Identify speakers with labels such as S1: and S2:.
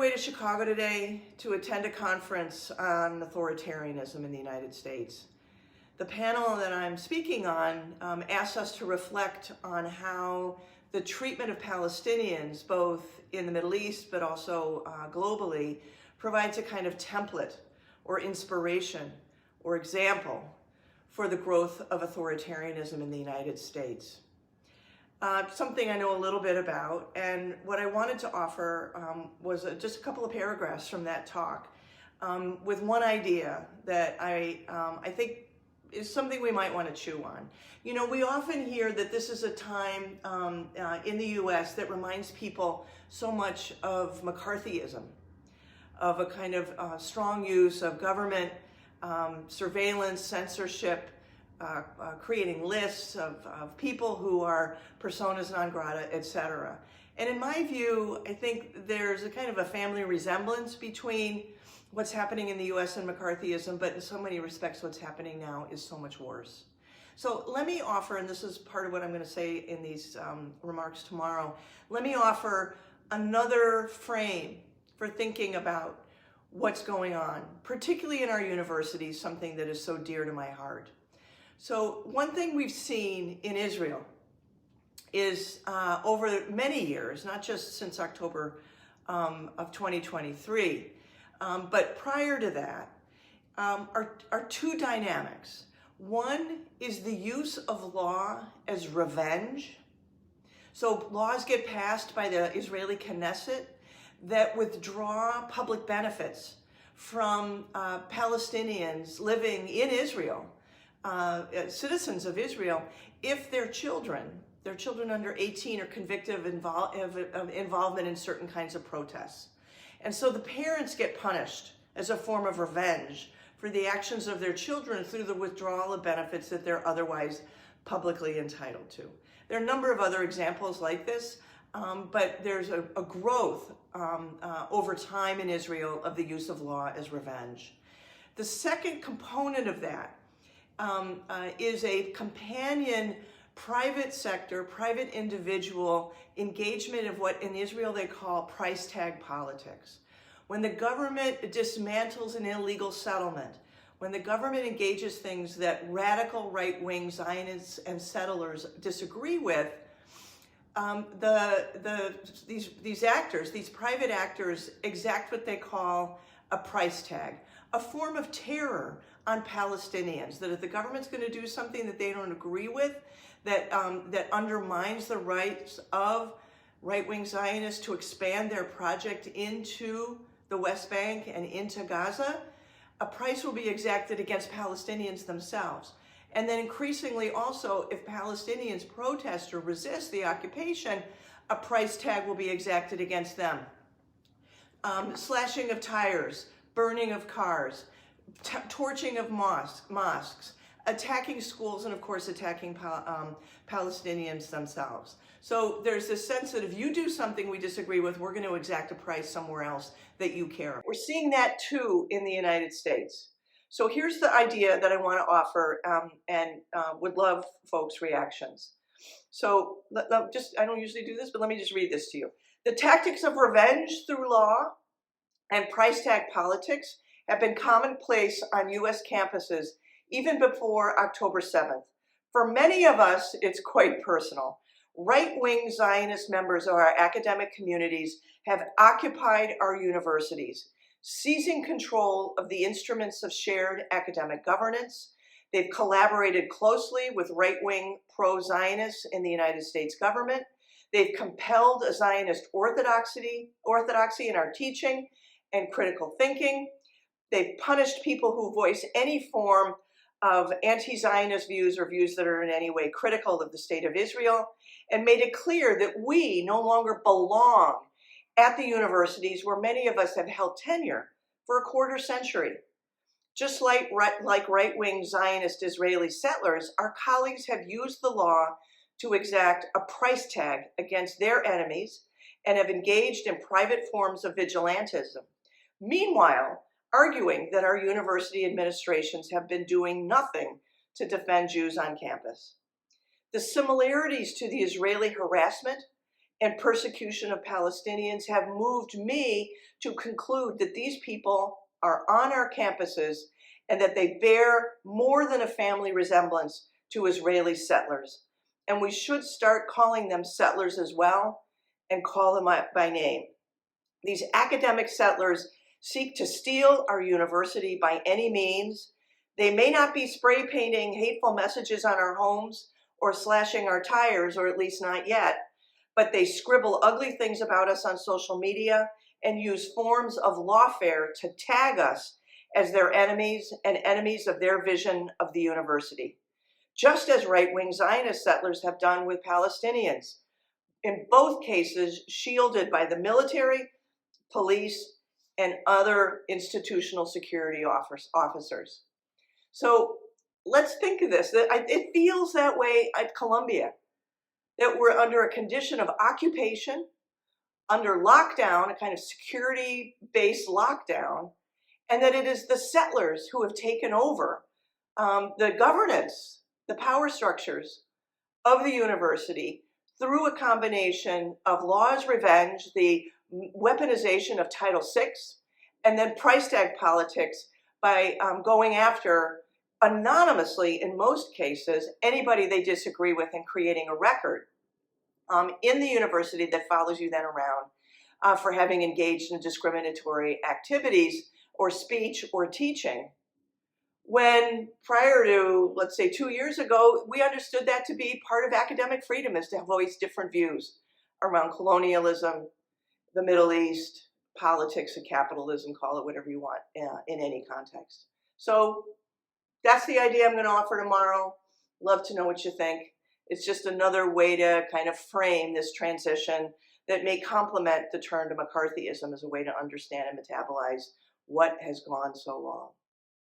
S1: way to Chicago today to attend a conference on authoritarianism in the United States. The panel that I'm speaking on asks us to reflect on how the treatment of Palestinians, both in the Middle East but also globally, provides a kind of template or inspiration or example for the growth of authoritarianism in the United States. Something I know a little bit about, and what I wanted to offer was just a couple of paragraphs from that talk with one idea that I think is something we might want to chew on. You know, we often hear that this is a time in the US that reminds people so much of McCarthyism, of a kind of strong use of government surveillance, censorship, creating lists of people who are personas non grata, etc. And in my view, I think there's a kind of a family resemblance between what's happening in the US and McCarthyism, but in so many respects what's happening now is so much worse. So let me offer, and this is part of what I'm going to say in these remarks tomorrow, let me offer another frame for thinking about what's going on, particularly in our universities, something that is so dear to my heart. So one thing we've seen in Israel is over many years, not just since October of 2023, but prior to that, are two dynamics. One is the use of law as revenge. So laws get passed by the Israeli Knesset that withdraw public benefits from Palestinians living in Israel, citizens of Israel, if their children under 18 are convicted of involvement in certain kinds of protests. And so the parents get punished as a form of revenge for the actions of their children through the withdrawal of benefits that they're otherwise publicly entitled to. There are a number of other examples like this, but there's a growth over time in Israel of the use of law as revenge. The second component of that is a companion private sector, private individual engagement of what in Israel they call price tag politics. When the government dismantles an illegal settlement, when the government engages things that radical right-wing Zionists and settlers disagree with, these actors, these private actors, exact what they call a price tag, a form of terror on Palestinians, that if the government's going to do something that they don't agree with, that undermines the rights of right-wing Zionists to expand their project into the West Bank and into Gaza, a price will be exacted against Palestinians themselves. And then increasingly also, if Palestinians protest or resist the occupation, a price tag will be exacted against them. Slashing of tires, burning of cars, torching of mosques, attacking schools, and of course attacking Palestinians themselves. So there's this sense that if you do something we disagree with, we're going to exact a price somewhere else that you care about. We're seeing that too in the United States. So here's the idea that I want to offer and would love folks' reactions. So I don't usually do this, but let me just read this to you. The tactics of revenge through law and price tag politics have been commonplace on U.S. campuses even before October 7th. For many of us, it's quite personal. Right-wing Zionist members of our academic communities have occupied our universities, seizing control of the instruments of shared academic governance. They've collaborated closely with right-wing pro-Zionists in the United States government. They've compelled a Zionist orthodoxy in our teaching and critical thinking. They've punished people who voice any form of anti-Zionist views or views that are in any way critical of the state of Israel, and made it clear that we no longer belong at the universities where many of us have held tenure for a quarter century. Just like right-wing Zionist Israeli settlers, our colleagues have used the law to exact a price tag against their enemies and have engaged in private forms of vigilantism. Meanwhile, arguing that our university administrations have been doing nothing to defend Jews on campus. The similarities to the Israeli harassment and persecution of Palestinians have moved me to conclude that these people are on our campuses and that they bear more than a family resemblance to Israeli settlers. And we should start calling them settlers as well and call them by name. These academic settlers seek to steal our university by any means. They may not be spray painting hateful messages on our homes or slashing our tires, or at least not yet, but they scribble ugly things about us on social media and use forms of lawfare to tag us as their enemies and enemies of their vision of the university, just as right-wing Zionist settlers have done with Palestinians, in both cases shielded by the military, police, and other institutional security officers. So let's think of this. It feels that way at Columbia, that we're under a condition of occupation, under lockdown, a kind of security-based lockdown, and that it is the settlers who have taken over the governance, the power structures of the university through a combination of law's revenge, the weaponization of Title VI, and then price tag politics by going after, anonymously in most cases, anybody they disagree with and creating a record in the university that follows you then around for having engaged in discriminatory activities or speech or teaching. When prior to, let's say 2 years ago, we understood that to be part of academic freedom, is to have always different views around colonialism, the Middle East, politics and capitalism, call it whatever you want in any context. So that's the idea I'm going to offer tomorrow. Love to know what you think. It's just another way to kind of frame this transition that may complement the turn to McCarthyism as a way to understand and metabolize what has gone so long.